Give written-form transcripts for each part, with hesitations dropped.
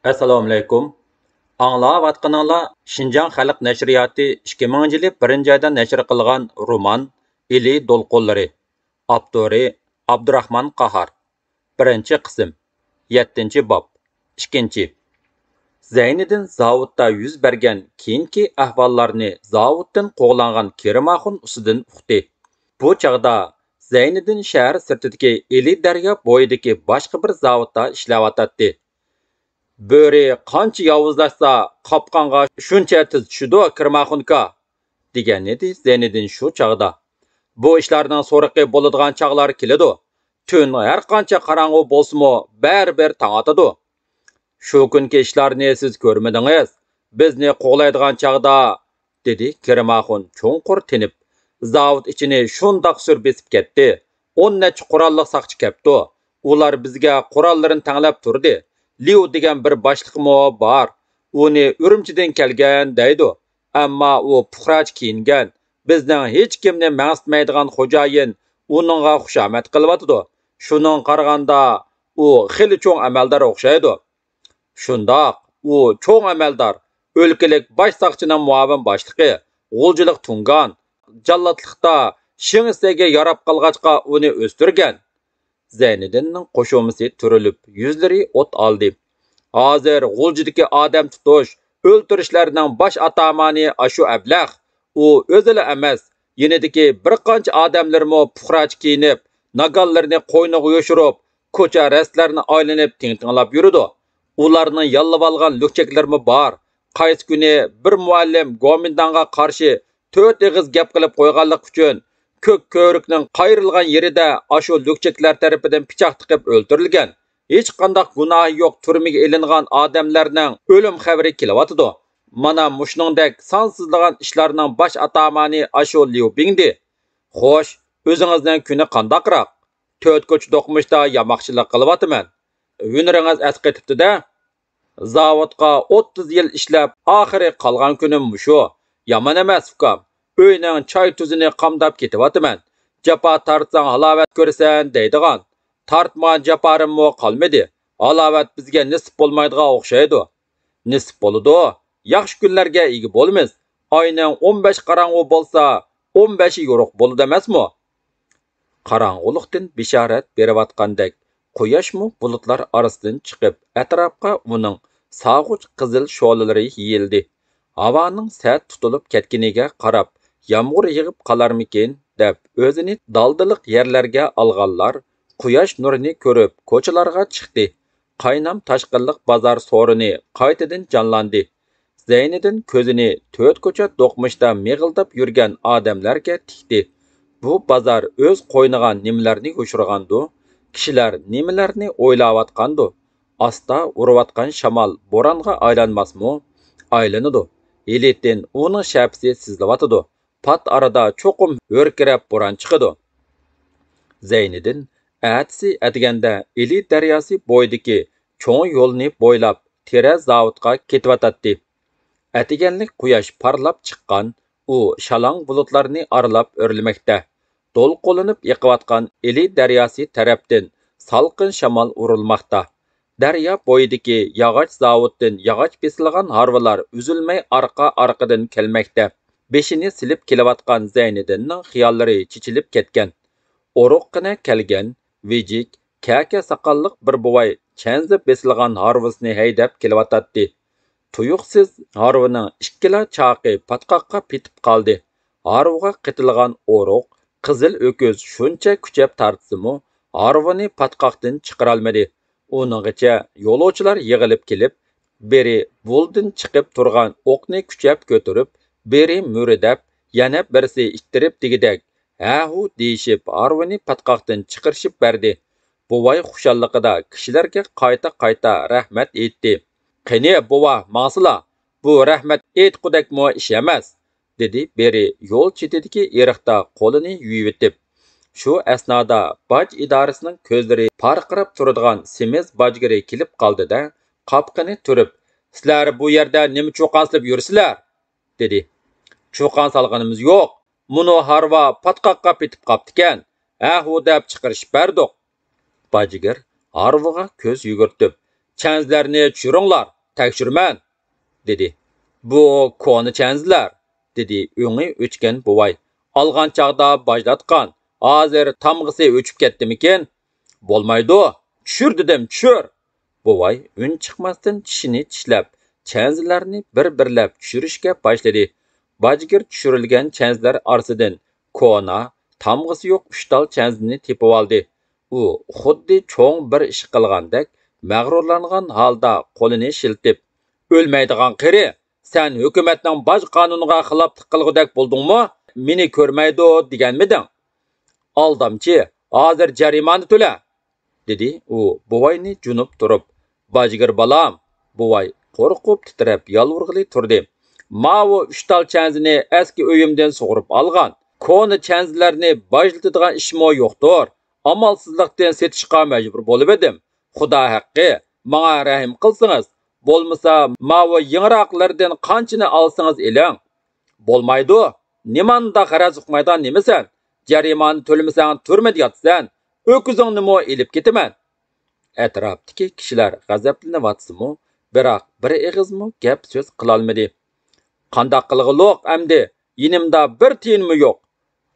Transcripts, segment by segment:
Assalomu alaykum. Anglayotganinglar Şinjan Xalq Nashriyati 2000 yili 1-oyda nashr qilgan roman Ili Dolqonlari. Avtori Abdurahmon Qahar. 1-qism. 7-bob. 2. Zeyniddin zavodda yuz bergan keyinki ahvollarni zavoddan qo'g'langan Kerimaxun ustidan uqdi. Bu chaqda Zeyniddin shahar sirtidagi Ili daryo bo'yidagi boshqa bir zavodda ishlayotdi. Böri qancha yovuzlashsa qopqonga shuncha tez tushidi Kirmaxunka degan edi Zeyniddin shu chog'da. Bu ishlarning so'riqi bo'ladigan chog'lar keladi. Tun har qancha qorong'u bo'lsa-mu, baribir tong otadi. Shu kunki ishlarni siz ko'rmadingiz, bizni qo'g'laydigan chog'da dedi Kirmaxun cho'nqur tinib. Zavod ichini shundoq sur besib ketdi. 10 necha qurolli saqchi kepti. Ular bizga qurollarini tanglab turdi. Liu degan bir boshliqmi bor. Uni Urumchidan kelgan deydi. Ammo u puxrach kiyingan. Bizning hech kimni maqsatmaydigan xo'jayin uningga xushomad qilyotdi. Shuning qaraganda u xili cho'ng amaldor o'xshaydi. Shundoq, u cho'ng amaldor, o'lkalik bosh saqchining muavin boshlig'i, g'uljilik tungan, jallodlikda Shingsega yarab qolg'achqa uni o'stirgan. Zeyniddinning qo'shimisi turilib, yuzlari o't oldi. Hozir g'uljidagi odam tutish, o'ltirishlarning bosh atamani ashu ablah. U o'zila emas, yenidagi bir qancha odamlarmi puxrach kiyinib, nagallarni qo'yniga yo'shirib, ko'cha rastlarni aylanib ting-tinglab yuridi. Ularning yallab olgan lukchaklarmi bor. Qaysi kuni bir muallim Gomindanga qarshi 4 ig'iz gap qilib qo'yganlik uchun ko'k ko'rikning qayrilgan yerida ashu lukchaklar tarafidan pichoq tiqib o'ldirilgan. Hech qanday gunohi yo'q turmaga ilingan odamlarning o'lim xabari kelyotdi. Mana mushningdek sonsizlagan ishlarning bosh atamani ashu Liu Bingdi. Xo'sh, o'zingizning kuni qandaqroq? 4 ko'cha do'qmishda yamoqchilik qilyapman. Hunaringiz asqetibdi-da. Zavodga 30 yil ishlab, oxiri qolgan kunim shu. Yomon emas ukam. Uyning choy tuzini qamdab ketyapman. Japa tartsang halovat ko'rsan deydigan. Tartman japarimmo qolmadi. Halovat bizga nisb bo'lmaydigan o'xshaydi. Nisb bo'ladi. Yaxshi kunlarga ega bo'lamiz. Oyning 15 qorong'u bo'lsa, 15 yo'ruq bo'ladi emasmi? Qorong'ulikdan bishorat berayotgandek, quyoshmi bulutlar orasidan chiqib, atrofga uning sog'uch qizil sho'lalari yeyildi. Havoning sat tutilib ketganiga qarab, yomg'ir yig'ib qolarmikin deb o'zini daldiliq yerlarga olganlar quyosh nurini ko'rib ko'chalarga chiqdi. Qaynam tashqinliq bozor so'rini qaytadan jonlandi. Zeyniddin ko'zini 4 ko'cha do'qmishda mig'ildab yurgan odamlarga tikdi. Bu bozor o'z qo'yniga nimalarni yo'shirgandi, kishilar nimalarni o'ylayotgandi. Asta urayotgan shamol bo'ronga aylanmasmi? Aylanadi. Elitdan uning shapsi sizlayotdi. Pat arada cho'qim o'rkirab bo'ron chiqadi. Zeyniddin atsi atganda Ili daryosi bo'yidagi cho'ng yo'lni bo'ylab tera zavodga ketyotdi. Atiganlik quyosh parlab chiqqan, u shalong bulutlarni aralab o'rilmoqda. To'lqinlanib yiqayotgan Ili daryosi tarafdan salqin shamol urilmoqda. Daryo bo'yidagi yog'och zavoddan yog'och besilgan harvalar uzilmay orqa-orqadan kelmoqda. Beshini silib kelayotgan Zeyniddinning xiyollari chichilib ketgan. O'roqqina kelgan, vijik, kaka saqalliq bir buvay chanzi besilgan harvasini haydab kelayotdi. Tuyuqsiz harvaning ikkala chaqi patqoqqa petib qoldi. Harvaga qitilgan o'roq, qizil o'ko'z shuncha kuchab tortsimi, harvani patqoqdan chiqara olmadi. Uninggacha yo'lovchilar yig'ilib kelib, beri buldan chiqib turgan o'qni kuchab ko'tarib, beri muridab, yana birisi ittirib degidak, ha-hu deyishib harvani patqoqdan chiqarishib berdi. Buvay xushalligida kishilarga qayta-qayta rahmat aytdi. Qani buva, masala, bu rahmat aytqudakmo ish emas, dedi beri yo'l chetidagi eriqda qo'lini yuvib. Shu asnoda boj idorasining ko'zlari parqirab turadigan semiz bojgiri kelib qoldi-da, qopqini turib, "Sizlar bu yerda nima cho'qon silib yursizlar?" dedi. "Cho'qon salganimiz yo'q. Muno harva patqoqqa petib qoptikan. Ha-hu deb chiqarishib berdik." Bojgir harvaga ko'z yugurtib, "Chanzlarni tushiringlar. tekshirman, dedi. Bu koni chanzlar, dedi o'ngi o'chgan buvay. Algan chaqda bajlatgan, hozir tamg'isi o'chib ketdimikin? Bo'lmaydi, tushir dedim, tushir. Buvay un chiqmasdan tishini tishlab, chanzlarni bir-birlab tushirishga boshladi. Bajgir tushirilgan chanzlar orasidan kona, tamg'isi yo'q 3 tal chanzni tepib oldi. U xuddi cho'ng bir ish qilgandek mag'rurlangan holda qo'lini shiltib, "O'lmaydigan qiri, sen hukumatning boj qonuniga xiloflik qilgudek bo'ldingmi? Meni ko'rmaydi deganmiding? Aldamchi, hozir jarimani to'la", dedi u buvayni junub turib. "Bajgir balam", buvay qo'rqib titrab yolvurg'ili turdi. "Mavo 3 tal chanzini eski uyimdan sug'urib olgan. Koni chanzlarni bajlatadigan ishmo yo'qdir. Amalsizlikdan setishga majbur bo'lib edim. Xudo haqqi, menga rahim qilsangiz, bo'lmasa mavo yangroqlardan qanchini olsangiz eling." "Bo'lmaydi. Nimanda g'araz uqmaydan nemisan? Jarimani to'lamasang turmada yotsan. O'kizingni elib ketaman." Atrofdagi kishilar g'azablanyapsimi, biroq bir og'izmi gap so'z qilolmadi. "Qandoq qilg'iliq amdi? Yinimda bir tiyinmi yo'q.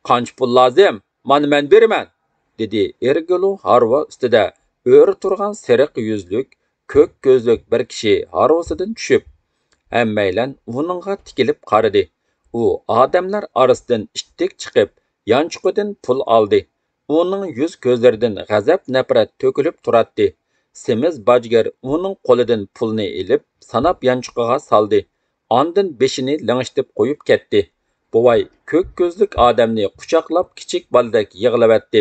Qancha pul lozim? Mana men beraman", dedi Ergulu harva ustida o'ri turgan seriq yuzlik, ko'k ko'zlik bir kishi harvasidan tushib. Hammaylan uningga tikilib qaradi. U odamlar orasidan ittik chiqib, yanchuqidan pul oldi. Uning yuz ko'zlaridan g'azab nafrat to'kilib turadi. Semiz bajgar uning qo'lidan pulni ilib, sanab yanchuqiga soldi. Ondan beshini lang'ishtib qo'yib ketdi. Buvay ko'k ko'zlik odamni quchoqlab kichik boladek yig'lavatdi.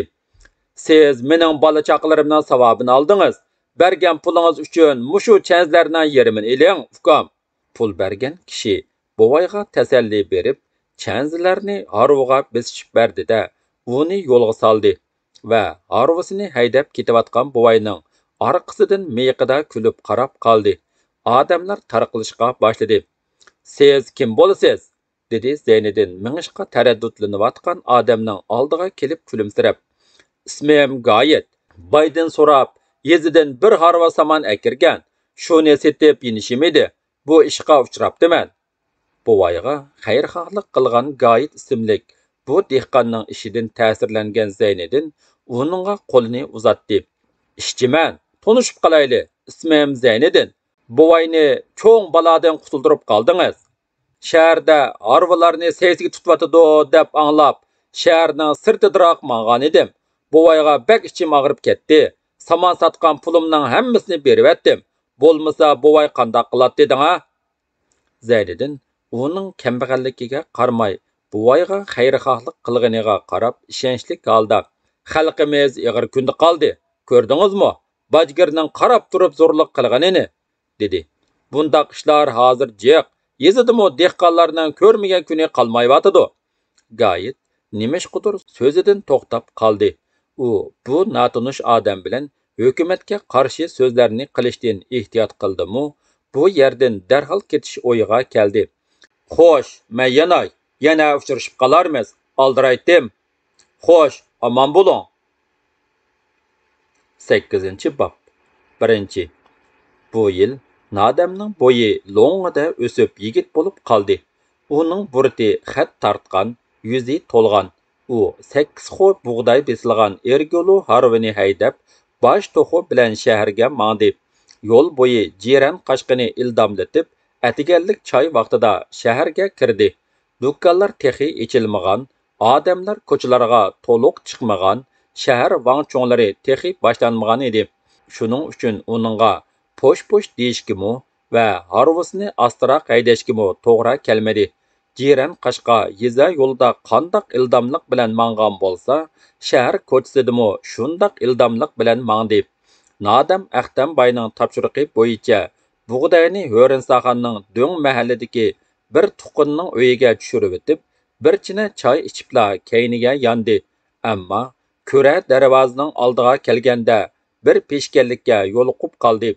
"Siz mening bola chaqalarimning savobini oldingiz. Bergan pulingiz uchun mushu chanzlarning yerimini eling, ukam." Pul bergan kishi buvayga tasalli berib, chanzlarni harvaga besishib berdi-da, uni yo'lga soldi va harvasini haydab ketayotgan buvayning orqasidan miyiqida kulib qarab qoldi. Odamlar tarqalishga boshladi. "Siz kim bo'lasiz?" dedi Zeyniddin mingishqa taraddudlanayotgan odamning oldiga kelib kulimsirab. "Ismim Gayet. Baydan so'rab, yezidan bir harva saman akirgan. Shuni setib yinishim edi. Bu ishga uchrabdiman." Buvayga xayrxohlik qilgan Gayet ismlik bu dehqonning ishidan ta'sirlangan Zeyniddin uningga qo'lini uzatdi. "Ishchiman, tanishib qolayli. Ismim Zeyniddin. Buvayni cho'ng balodan qutuldirib qoldingiz. Shaharda harvalarni seysiga tutvatidi deb anglab, shaharning sirtidiroq mang'an edim. Buvayga bek ichim og'rib ketdi. Saman satgan pulimning hammasini berib etdim. Bo'lmasa buvay qandoq qiladi deding-a?" Zeyniddin uning kambag'alligiga qaramay, buvayga xayrixohlik qilganiga qarab ishonchli holda, "Xalqimiz ig'ir kunda qoldi. Ko'rdingizmi? Bajgirning qarab turib zo'rlik qilganini", dedi. "Bundaq ishlar hozir jiq. Yezidimi dehqonlarning ko'rmagan kuni qolmayotidi." Gayet nimishqudur so'zidan to'xtab qoldi. U bu notanish odam bilan hukumatga qarshi so'zlarni qilishdan ehtiyot qildimi, bu yerdan darhol ketish o'yiga keldi. "Xo'sh, men yana uchrashib qolarmiz. Aldiraytim. Xo'sh, omon bo'ling." 8-bob. 1. Bu yil Nadamning bo'yi lo'ngida o'sib yigit bo'lib qoldi. Uning burti xat tartgan, yuzi to'lgan. U 8 xo bug'doy besilgan Ergulu harvini haydab, bosh to'xu bilan shaharga mangdi. Yo'l bo'yi jiran qashqini ildomlatib, atiganlik choy vaqtida shaharga kirdi. Do'konlar texi ichilmagan, odamlar ko'chalarga to'liq chiqmagan, shahar vangcho'nglari texi boshlanmagan edi. Shuning uchun uningga po'sh-po'sh deyishkimi va harvasini astroq haydashkimi to'g'ri kelmadi. Jiran qashqa yeza yo'lda qandoq ildomlik bilan mang'an bo'lsa, shahar ko'chasidimi shundoq ildomlik bilan mangdi. Nadam Ahtambayning topshiriqi bo'yicha bug'doyni Ho'rinsaxonning Do'ng mahalladagi bir tuqqunning uyiga tushirib o'tib, bir china choy ichibla kayniga yondi. Ammo ko'ra darvozaning oldiga kelganda bir peshkanlikka yo'liqib qoldi.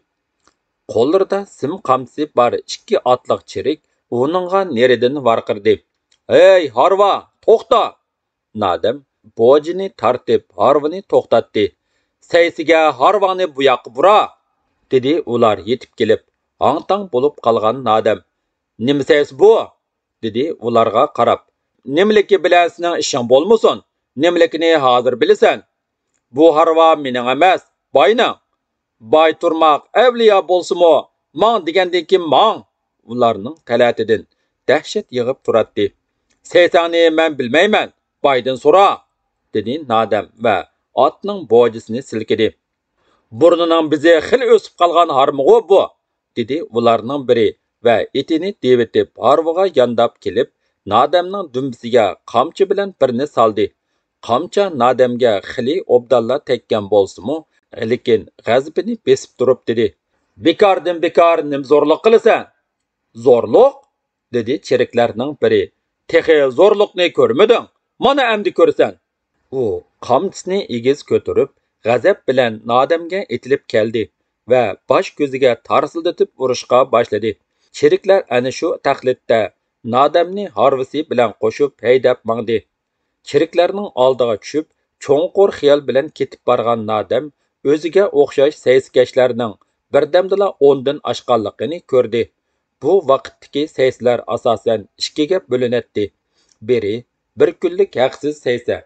Qo'llarida sim qamchisi bor 2 otliq chirik uningga neridan varqirdi. "Hey, harva, to'xta!" Nadam bojini tartib harvani to'xtatdi. "Saysiga harvani bu yoqqa bura", dedi ular yetib kelib. hang-tang bo'lib qolgan Nadam. "Nima saysi bu?" dedi ularga qarab. "Nimliki bilan sening ishing bo'lmasin? Nimlikini hozir bilasan? Bu harva mening emas, boyning. Boy turmoq avliyo bo'lsa-mu, mang degandan keyin mang." Ularning qalatidan dahshat yig'ib turadi. "Seytani men bilmayman, boydan so'ra", dedi Nadam va otning bojisini silkidi. "Burnining bizi xil o'sib qolgan harmig'u bu", dedi ularning biri va etini devitib harvaga yondab kelib, Nadamning dumbisiga qamchi bilan birini saldi. Qamcha Nadamga xili obdalla tekkan bo'lsa-mu, lekin g'azabini besib turib dedi: "Bekordan bekor nim zo'rliq qilasan?" "Zo'rliq?" dedi cheriklarning biri. "Texi zo'rliqni ko'rmading? Mana endi ko'rasan." U qamchisini egiz ko'tarib, g'azab bilan Nadamga etilib keldi va bosh ko'ziga tarsildatib urishga boshladi. Cheriklar ana shu taqlidda Nadamni harvisi bilan qo'shib haydab mangdi. Cheriklarning oldiga tushib, cho'nqur xiyol bilan ketib borgan Nadam o'ziga o'xshash sayskashlarning birdamdala 10 dan oshganligini ko'rdi. Bu vaqtdagi sayslar asosan ikkiga bo'linadi. Biri bir kunlik haqsiz saysa,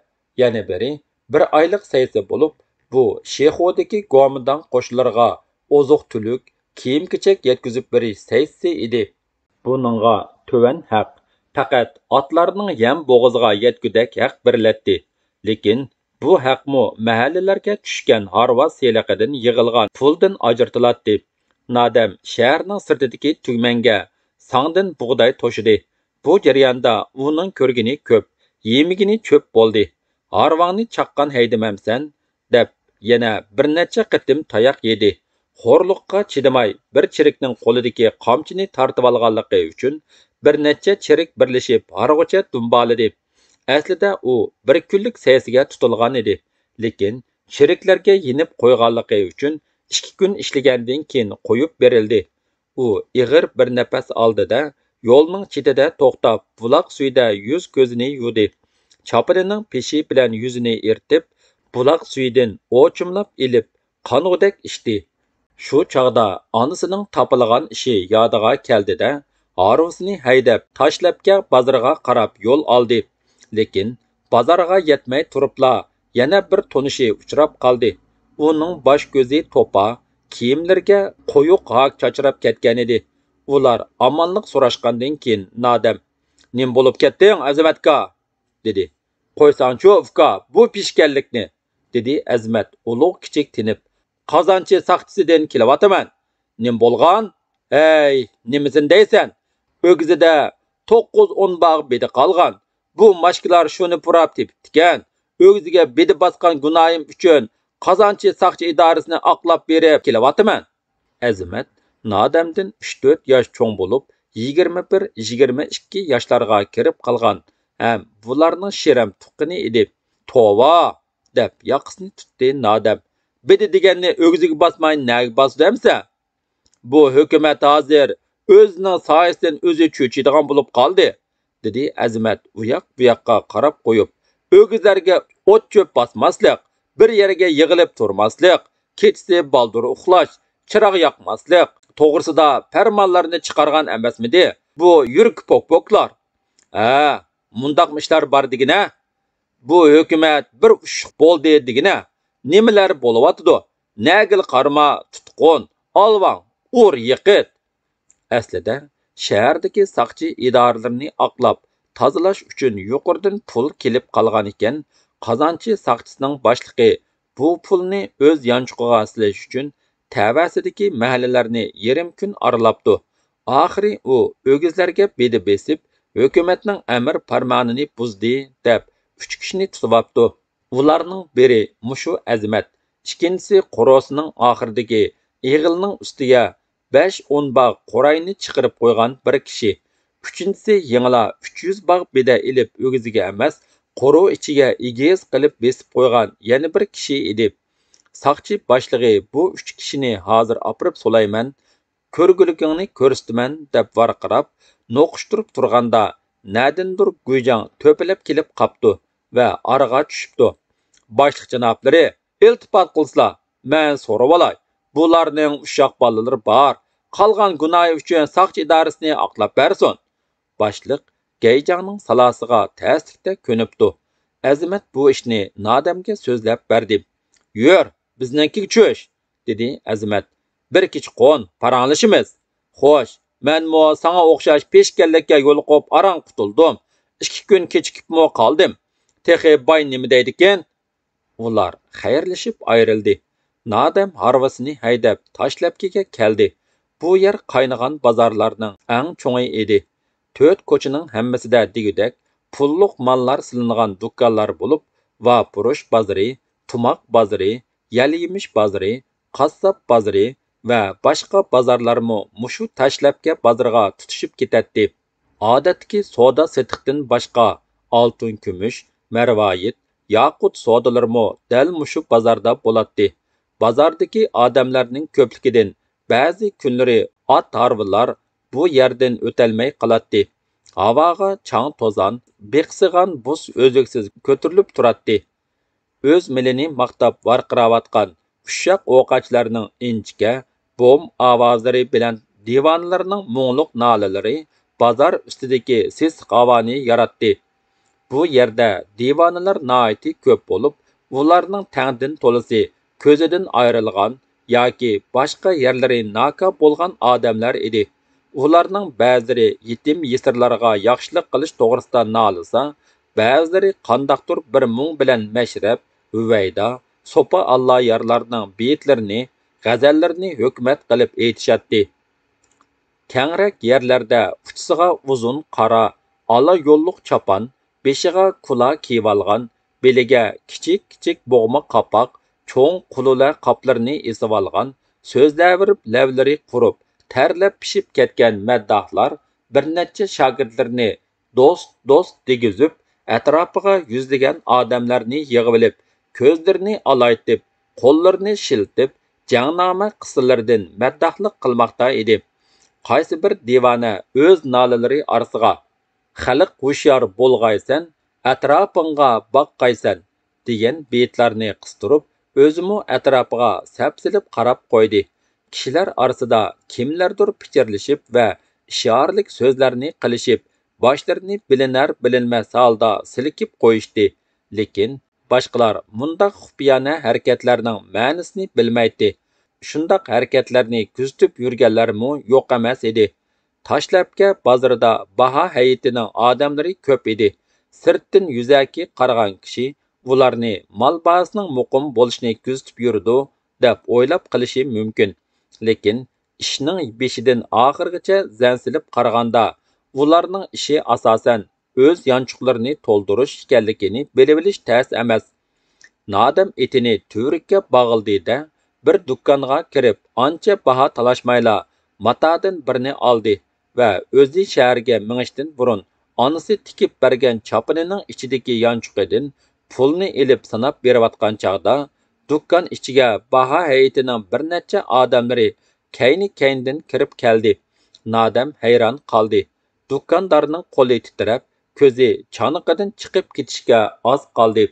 yana biri bir oylik saysa bo'lib, bu Shexodagi go'midan qo'shlarga oziq-tulik, kiyim-kechak yetkazib berish saysi edi. Buningga to'van haq faqat otlarning yam bo'g'iziga yetgudak haq beriladi. Lekin bu haqmu mahallalarga tushgan harva seliqidan yig'ilgan puldan ajratiladi. Nadam shaharning sirtidagi tugmanga sangdan bug'doy to'shidi. Bu jarayonda uning ko'rgini ko'p, yemigini cho'p bo'ldi. "Harvangni chaqqan haydamamsan?" deb yana bir necha qitim tayoq yedi. Xo'rliqqa chidamay bir chirikning qo'lidagi qamchini tortib olganligi uchun bir necha chirik birlashib harg'ucha dumbaladi. Aslida u bir kunlik saysiga tutilgan edi, lekin chiriklarga yenib qo'yganligi uchun 2 kun ishlagandan keyin qo'yib berildi. U ig'ir bir nafas oldida yo'lning chetida to'xtab, buloq suyida yuz ko'zini yuvdi. Chopinining peshi bilan yuzini ertib, buloq suyidan o'chimlab ilib, qong'udak ichdi. Shu chog'da onasining topilgan ishi yodiga keldi-da, harvasini haydab tashlabga bozorga qarab yo'l oldi. Lekin bozorga yetmay turibla yana bir tonishi uchrab qoldi. Uning bosh ko'zi to'pa, kiyimlarga qo'yuq haq chachrab ketgan edi. Ular omonlik so'rashgandan keyin Nadam: "Nim bo'lib ketding, Azmatka?" dedi. "Qo'ysangchi uka, bu pishkanlikni", dedi Azmat ulug' kichik tinib. "Qozonchi saqchisidan kelyapman. Nim bo'lgan? Ey, nimasin deysan? O'gizida 9-10 bog' bedi qolgan. Bu mashklar shuni purab tepibdikan. O'giziga bedi bosgan gunohim uchun qozonchi saqchi idorasini oqlab berib kelyapman." Azmat Nadamdan 3-4 yosh cho'ng bo'lib, 21-22 yoshlarga kirib qolgan. Ham bularning shiram tuqqini edi. "Tova!" deb yoqasini tutdi Nadam. "Bedi deganni o'giziga bosmay nag bosdamsa? Bu hukumat hozir o'zining soyasidan o'zi cho'chiydigan bo'lib qoldi", dedi Azmat uyoq bu yoqqa qarab qo'yib. "O'gizlarga o't cho'p bosmaslik, bir yerga yig'ilib turmaslik, kechasi baldur uxlash, chiroq yoqmaslik to'g'risida farmonlarni chiqargan emasmidi bu yurk pokpoklar? Ha, mundaq ishlar bor degina. Bu hukumat bir ushuq bo'ldi degina. Nimalar bo'lyapti? Nagil qarma, tutqun, olvang, ur yiqit." Aslida shahardagi saqchi idoralarini oqlab tozalash uchun yuqoridan pul kelib qolgan ekan. Qozonchi saqchisining boshlig'i bu pulni o'z yanchuqiga silash uchun tavasidagi mahallalarni yarim kun aralabdi. Oxiri u o'gizlarga bedi besib, hukumatning amr farmonini buzdi deb 3 kishini tutyapti. Ularning biri mushu Azmat, ikkinchisi qorosining oxiridagi eg'ilning ustiga 5-10 bog' qo'rayni chiqarib qo'ygan bir kishi. Uchinchisi yengila 300 bog' beda ilib o'giziga emas, qo'ro ichiga egiz qilib besib qo'ygan yana bir kishi edi. Saqchi boshlig'i bu 3 kishini hozir opirib solayman, ko'rgulikingni ko'rsataman deb varqirab, no'qishtirib turganda nadindir Guyjang to'pilib kelib qapti va oraga tushibdi. "Boshliq janoblari, iltifot qilsizlar, men so'rab olay. Bularning ushoq bolalari bor. qolgan gunohi uchun soqchi idorasini oqlab bersin. Boshliq Geyjangning salosiga ta'sirda ko'nibdi. Azimat bu ishni Nodamga so'zlab berdi. "Yur, biznikiga cho'sh", dedi Azimat. "Bir kech qo'n, paranglashimiz. Xo'sh, menmo sana o'xshash peshkanlikka yo'liqib arang qutuldim. 2 kun kechikibmi qoldim. Texi boy nima deydikin?" Ular xayrlashib ayrildi. Nodam harvasini haydab Tashlabkiga keldi. Bu yer qaynagan bozorlarning eng cho'ngi edi. 4 ko'chaning hammasida degudek pulluq mallar silingan do'konlar bo'lib, va purush bozori, tumoq bozori, yal-yemish bozori, qassob bozori va boshqa bozorlarmo mushu Tashlabka bozoriga tutishib ketadi. Odatdagi savdo setiqdan boshqa oltin, kumush, marvoyit, yaqut savdolarmo dal mushu bozorda bo'ladi. Bozordagi odamlarning ko'pligidan ba'zi kunlari ot harvalar bu yerdan o'talmay qoladi. Havoga chang to'zon, beqsigan buz o'ziksiz ko'tarilib turadi. O'z milini maqtab varqiravotgan ushoq o'qachlarning inchga, bom ovozlari bilan divanlarning muңliq nolalari bozor ustidagi sesiq havoni yaratdi. Bu yerda divonalar noiti ko'p bo'lib, ularning tangdin to'lisi ko'zidan ayrilgan yoki boshqa yerlari noka bo'lgan odamlar edi. Ularning ba'zilari yetim yesirlarga yaxshilik qilish to'g'risida nolisa, ba'zilari qandaqdir bir mung bilan mashrab, huvayda, sopa Allah yarlarning beyitlarini, g'azallarini hukmat qilib aytishadi. Kengrak yerlarda uchisiga uzun qora, ala yo'lliq chapan, beshiga kula kiyib olgan, beliga kichik bo'g'ma qapoq, cho'ng qulula qoplarni esib olgan, so'zlaverib lavlari qurib, terlab pishib ketgan maddohlar bir necha shogirdlarni do'st degizib, atrofiga yuzlagan odamlarni yig'ib olib, ko'zlarini alaytib, qo'llarini shiltib, jangnoma qissalardan maddohlik qilmoqda edi. Qaysi bir divana o'z nolalari orasiga "Xalq hushyor bo'lg'aysan, atrofingga boqqaysan" degan beytlarni qistirib, o'zimi atrofiga sapsilib qarab qo'ydi. Kishilar orasida kimlardir pichirlashib va ishoralik so'zlarni qilishib, boshlarini bilinar-bilinmas holda silkib qo'yishdi. Lekin boshqalar mundaq xufiyona harakatlarning ma'nosini bilmaydi. Shundaq harakatlarni kuzatib yurganlarmi yo'q emas edi. Tashlabka bozorida baho hayitining odamlari ko'p edi. Sirtdan yuzaki qaragan kishi ularni mol bahosining muqim bo'lishini kuzatib yurdi deb o'ylab qilishi mumkin. Lekin ishning beshidan oxirigacha zansilib qaraganda, ularning ishi asosan o'z yanchuqlarini to'ldirish ekanligini bilib olish tas emas. Nodam etini turikka bog'ildida bir do'konga kirib, ancha baho talashmayla matodan birini oldi va o'zi shaharga minishdan burun onasi tikib bergan chopinining ichidagi yanchuqidan pulni elib sanab berayotgan chog'da do'kon ichiga baho hayitining bir necha odamlari kayni-kayndan kirib keldi. Nodam hayron qoldi. Do'kondorning qo'li titrab, ko'zi choniqidan chiqib ketishga oz qoldi.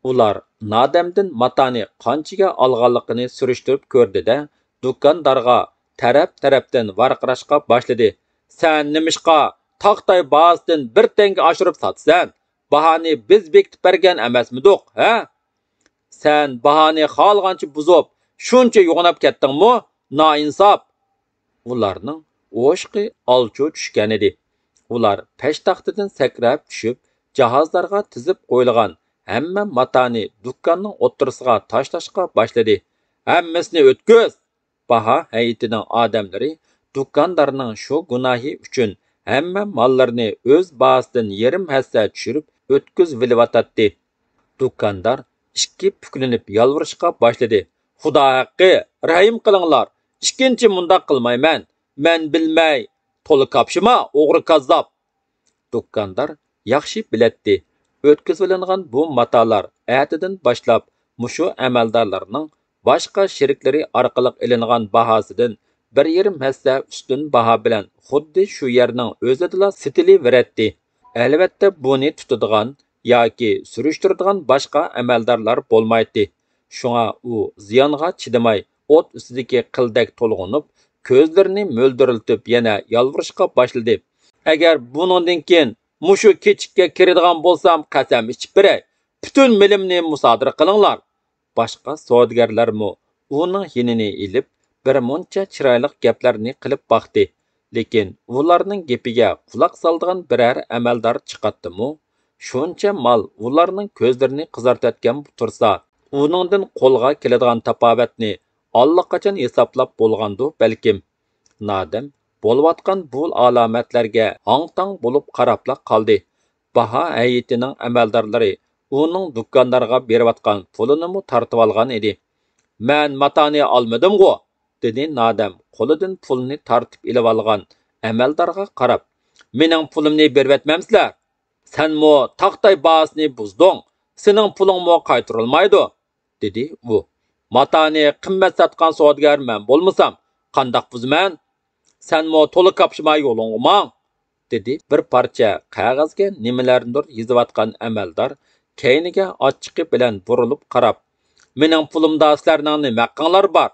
Ular Nodamdan matoni qanchaga olganligini surishtirib ko'rdi-da, do'kondorga taraf-tarafdan varqirashqa boshladi. "Sen nimishqa taqtay bahosidan bir tanga oshirib sotsan? Bahoni biz bekitib bergan emasmidiq, ha? Sen bahoni xohlagancha buzib, shuncha yo'g'nab ketdingmi? Noinsof!" Ularning o'shqi olchu tushgan edi. Ular peshtaxtadan sakrab tushib, jahozlarga tizib qo'yilgan hamma matoni do'konning o'ttirisiga tashlashga boshladi. "Hammasini o'tkoz!" Baho hayitining odamlari do'kondorning shu gunohi uchun hamma mollarini o'z bahosidan yarim hassa tushirib o'tkazib vilyotdi. Do'kondor ikki puklinib yolvorishga boshladi. "Xudo haqqi, rahim qilinglar. Ikkinchi mundoq qilmayman. Men bilmay, to'la kapshima, o'g'ri kazzob." Do'kondor yaxshi bilatdi. O'tkazilgan bu matolar atidan boshlab mushu amaldorlarning boshqa sheriklari orqali ilingan bahosidan 1,5 hassa ustun baho bilan xuddi shu yerning o'zidala setilaveradi. Albatta buni tutadigan yoki surishtiradigan boshqa amaldorlar bo'lmaydi. Shunga u ziyonga chidamay o't ustidagi qildak to'lg'inib, ko'zlarini mo'ldiriltib yana yalvurishga boshladi. Agar buningdan keyin mushu kechikka kiradigan bo'lsam, qasam ichib beray, butun milimni musodara qilinglar. Boshqa savdogarlarmi uning yinini ilib, bir muncha chiroyli gaplarni qilib boqdi. Lekin ularning gapiga quloq soladigan biror amaldor chiqatdimi? Shuncha mal ularning ko'zlarini qizartayotgan tursa, uningdan qo'lga keladigan tapovatni allaqachon hisoblab bo'lgandi balkim. Nadam bo'layotgan bu alomatlarga hang-tang bo'lib qarabla qoldi. Baho hayitining amaldorlari uning do'konlarga berayotgan pulini tortib olgan edi. "Men matoni olmadim-ku", dedi Nadam qo'lidan pulni tortib ilib olgan amaldorga qarab. "Mening pulimni berayotmamsizlar? Senmi taqtay bahosini buzding, sening pulingmi qaytarilmaydi", dedi u. "Matoni qimmat sotgan savdogar men bo'lmasam, qandoq buzaman? Senmi to'la kapshimay yo'lingga mang", dedi bir parcha qog'ozga nimalarnidir yozayotgan amaldor keyniga ochiqi bilan burilib qarab, "Mening pulimda sizlarning nima haqqinglar bor?"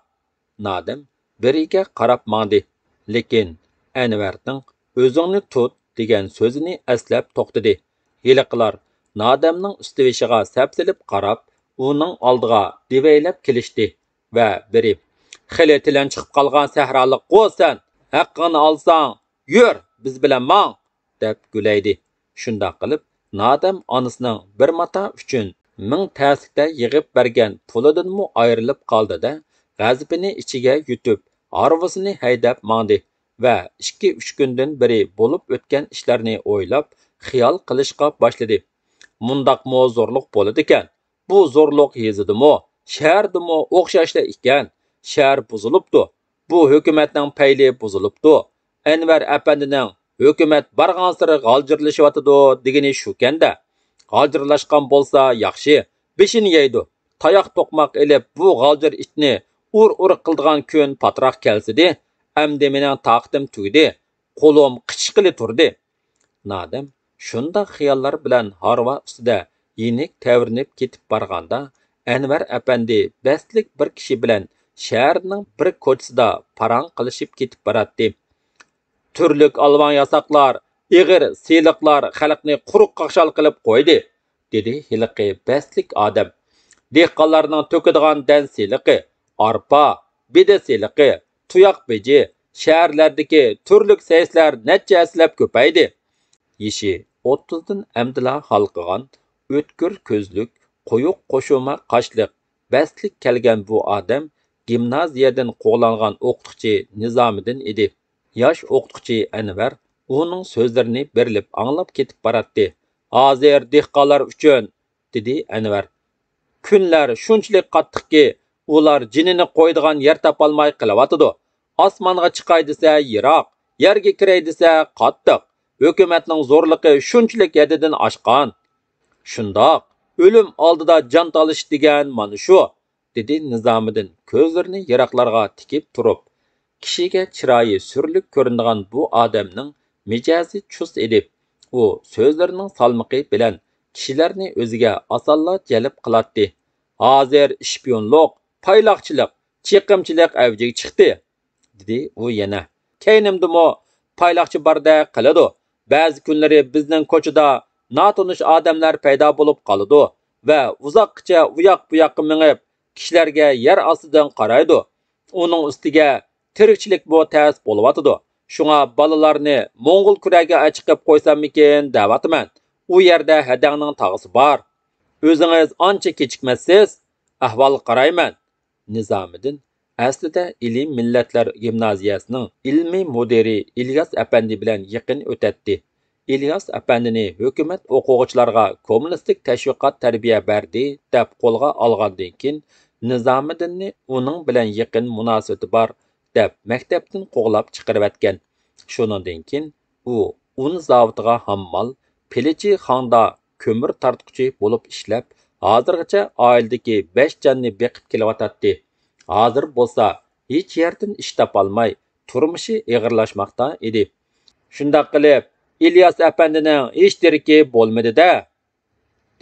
Nadim biriga qarab mangdi. Lekin Anvarning "o'zingni tut" degan so'zini eslab to'xtadi. Yiliqlar Nadamning ustiveshiga sapsilib qarab, uning oldiga devaylab kelishdi va biri "Xili tilan chiqib qolgan sahrolik qo'san, haqqini olsang, yur, biz bilan mang", deb gulaydi. Shundoq qilib, Nadam onasining bir mata uchun ming ta'slikda yig'ib bergan pulidanmi ayrilib qoldi-da, g'azabini ichiga yutib, arvasini haydab mangdi va 2-3 kundan beri bo'lib o'tgan ishlarni o'ylab, xiyol qilishga boshladi. Mundaqmi zo'rliq bo'ladi ekan? Bu zo'rliq yezidimi, shahardimi o'xshashlar ekan? Shahar buzilibdi. Bu hukumatning payli buzilibdi. Anvar apandining hukumat bargan sari g'aljirlashyotidi degani shu-kanda. G'aljirlashgan bo'lsa yaxshi, beshini yeydi. Tayoq to'qmoq elib bu g'aljir itni ur qildigan kun patroq kelsidi, amdi mening taqtim tugdi, qo'lim qichqili turdi. Nadim shunda xiyollar bilan harva ustida yenik tavrinib ketib borganda, Anvar apandi bestlik bir kishi bilan shaharning bir ko'chasida parang qilishib ketib boradi. "Turlik alvan yasoqlar, ig'ir siyliqlar xalqni quruq qaqshal qilib qo'ydi", dedi hiliqi bestlik odam. "Dehqonlarning to'kadigan dan siyliqi, arpa, beda siyliqi, tuyoq beji, shaharlardagi turlik sayslar necha aslab ko'paydi." Yeshi 30dan amdila halqigan, o'tkir ko'zlik, quyuq qo'shuma qoshliq, bestlik kelgan bu odam gimnaziyadan qo'g'langan o'qituvchi Nizomiddin edi. Yosh o'qituvchi Anvar uning so'zlarini berilib anglab ketib boradi. "Hozir dehqonlar uchun", dedi Anvar. "Kunlar shunchalik qattiqki, ular jinini qo'ydigan yer topolmay qilyotidi. Osmonga chiqay desa yiroq, yerga kiray desa qattiq. Hukumatning zo'rligi shunchalik hadidan oshgan. Shundoq, o'lim oldida jon tolish degan mana shu", dedi Nizomiddin ko'zlarini yiroqlarga tikib turib. Kishiga chiroyi surlik ko'rinadigan bu odamning mijozi chust edi. U so'zlarining salmiqi bilan kishilarni o'ziga osonla jalb qiladi. "Hozir ishpiyonlik, payloqchilik, chiqimchilik avjiga chiqdi", dedi u yana. "Keynimdimi payloqchi borda qiladi. Ba'zi kunlari bizning ko'chada notanish odamlar paydo bo'lib qoladi va uzoqcha u yoq bu yoqqa minib, kishilarga yer ostidan qaraydi. Uning ustiga tirikchilik bu ta's bo'lyotidi. Shunga bolalarni Mo'ng'ul kuraga achiqib qo'ysammikin da'vatman. U yerda hadangning tog'isi bor. O'zingiz ancha kechikmassiz, ahvol qarayman." Nizomiddin aslida Ilim Millatlar gimnaziyasining ilmiy mudiri İlyas apandi bilan yaqin o'tadi. İlyas apandini hukumat o'quvchilarga kommunistik tashviqot tarbiya berdi deb qo'lga olgandan keyin Nizomiddinni uning bilan yaqin munosabati bor deb maktabdan qo'g'lab chiqarib. Shuningdan keyin u un zavodiga hammol, pilichi xonda ko'mir tortquchi bo'lib ishlab, hozirgacha oiladagi 5 jonni beqib kelyotdi. Hozir bo'lsa hech yerdan ish topolmay, turmushi og'irlashmoqda edi. "Shundoq qilib, İlyas apandining hech derki bo'lmadi-da",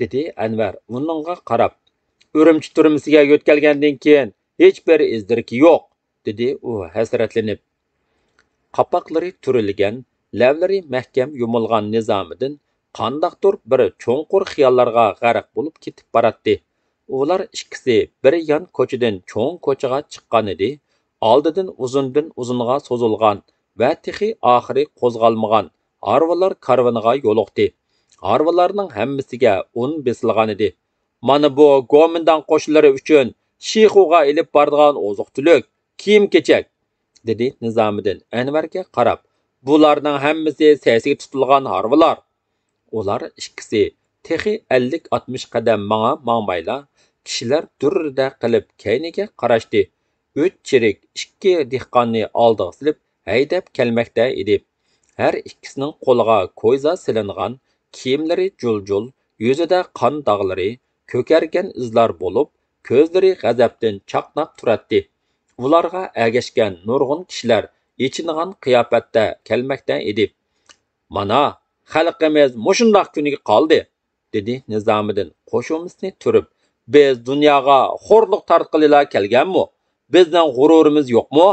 dedi Anvar uningga qarab. "Urumchi turmisiga yo'tkalgandan keyin hech bir izdirki yo'q", dedi u hasratlanib. Qapaqlari turilgan, lavlari mahkam yumilgan Nizamiddin qandaqdir bir cho'nqur xiyollarga g'arq bo'lib ketib baratdi. Ular ikkisi bir yon ko'chadan cho'ng ko'chaga chiqqan edi. Oldidan uzunga so'zilgan va texi oxiri qo'zg'almagan harvalar karvoniga yo'liqdi. Harvalarning hammasiga un besilgan edi. Mana bu Gomindan qo'shinlari uchun Shixuga ilib boradigan oziq-tulik, kiyim-kechak, dedi Nizamiddin Anvarga qarab. Bularning hammasi sasiga tutilgan harvalar. Ular ikkisi texi 50-60 qadam mangmayla kishilar durrida qilib kayniga qarashdi. 3 chirik 2 dehqonni oldiga silib haydab kelmoqda edi. Har ikkisining qo'liga ko'yza silingan, kiyimlari jul-jul, yuzida qon dog'lari, ko'kargan izlar bo'lib, ko'zlari g'azabdan chaqnab turadi. Ularga ergashgan nurg'un kishilar echingan qiyofatda kelmoqda edi. Mana xalqimiz mushundoq kuniga qoldi, dedi Nizamiddin qo'shimsini turib. Biz dunyoga xo'rliq tartqilila kelganmi? Bizning g'ururimiz yo'qmi?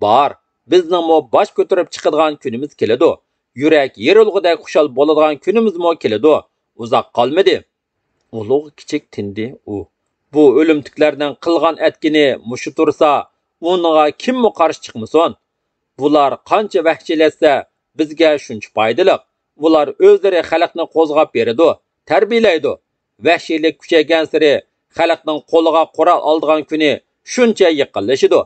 Bor. Bizningmi bosh ko'tarib chiqadigan kunimiz keladi. Yurak yerilg'idek xushal bo'ladigan kunimizmi keladi. Uzoq qolmadi. Ulug' kichik tindi u. Bu o'limtiklarning qilgan etkini mushu tursa, uninga kimmi qarshi chiqmasin? Bular qancha vahshiylatsa, bizga shuncha foydali. Ular o'zlari xalqni qo'zg'ab beradi, tarbiyalaydi. Vahshiylik kuchaygan sari xalqning qo'liga qurol oldigan kuni shuncha yiqilishidi.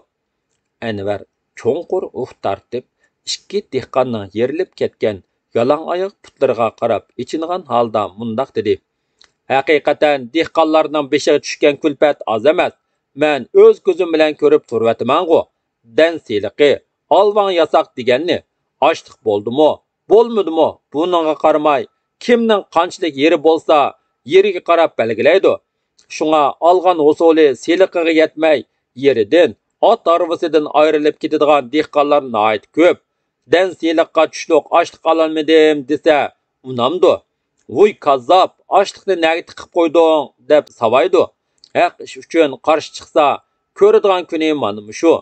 Anvar cho'nqur tortib, ikki dehqonning yerilib ketgan yalang oyoq putlariga qarab ichingan holda mundoq dedi. Haqiqatan dehqonlarning beshiga tushgan kulfat oz emas. Men o'z ko'zim bilan ko'rib turibman-ku. Dan seliqi, olvon yasoq deganni ochliq bo'ldimi, bo'lmadimi? Buningga qaramay, kimning qanchalik yeri bo'lsa, yeriga qarab belgilaydi. Shunga olgan usuli seliqiga yetmay, yeridan, ot arvasidan ayrilib ketadigan dehqonlar nihoyat ko'p. Dan seliqqa tushliq ochliq ololmadim desa, unamdi. Voy kazzab, ochliqni nega tiqib qo'yding deb savaydi. Haq ish uchun qarshi chiqsa, ko'radigan kuni mana shu.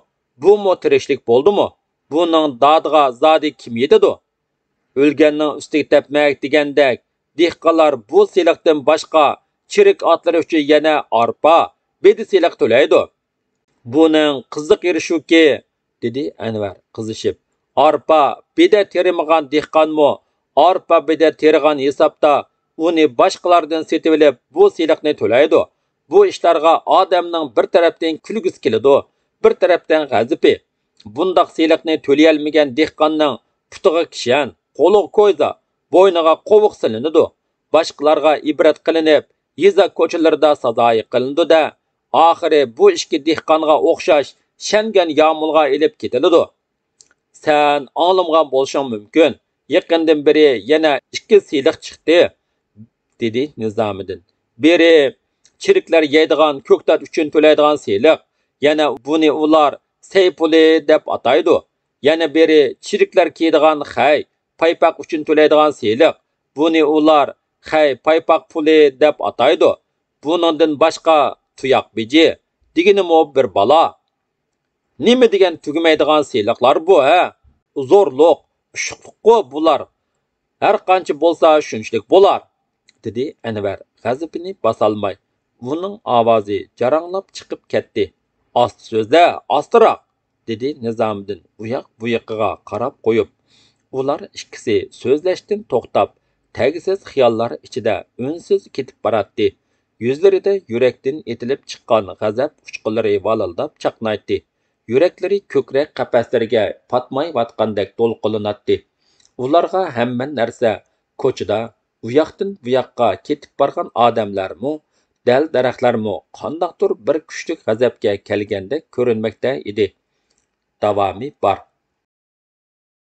Bu mo tirishlik bo'ldimi? Buning dodiga zodi kim yetadi? O'lganning ustiga tepmak degandek, dehqonlar bu seliqdan boshqa chirik otlari uchun yana arpa, bedi seliq to'laydi. Buning qiziq yeri shuki, dedi Anvar qizishib. Arpa, beda terimagan dehqonmi, arpa beda terigan hisobda uni boshqalardan setib olib bu seliqni to'laydi. Bu ishlarga odamning bir tarafdan kulgisi keladi, bir tarafdan g'azibi. Bundaq seliqni to'layolmagan dehqonning putiga kishan, qo'liga ko'yza, bo'yniga qovuq silinadi. Boshqalarga ibrat qilinib, yeza ko'chalarida sazoyi qilindi-da, oxiri bu ikki dehqonga o'xshash shangan yomulga ilib ketiladi. Sen anglamgan bo'lishing mumkin. Yaqindan beri yana ikki seliq chiqdi, dedi Nizamiddin. Biri chiriklar yeydigan ko'ktat uchun to'laydigan seliq, yana buni ular saypuli deb ataydi. Yana biri chiriklar kiydigan xay, paypaq uchun to'laydigan seliq, buni ular xay, paypaq puli deb ataydi. Buningdan boshqa tuyoq biji deganimi bir balo. Nima degan tugamaydigan seliqlar bu, ha? Zo'rliq, ushuqliqku bular. Har qancha bo'lsa shunchalik bo'lar, dedi Anvar g'azabini bosolmay. Uning ovozi jaranglab chiqib ketdi. Ost so'zda, ostroq, dedi Nizamiddin uyoq bu yoqqa qarab qo'yib. Ular ikkisi so'zlashdan to'xtab, tagsiz xiyollar ichida unsiz ketib boradi. Yuzlarida yurakdan etilib chiqqan g'azab uchqunlari valaldab chaqnaydi. Yuraklari ko'krak qapaslariga patmayotgandek to'lqinlanadi. Ularga hamma narsa ko'chada, u yoqdan bu yoqqa ketib borgan odamlarmi, dal daraxtlarmi qandaqdir bir kuchli g'azabga kelgandek ko'rinmoqda edi. Davomi bor.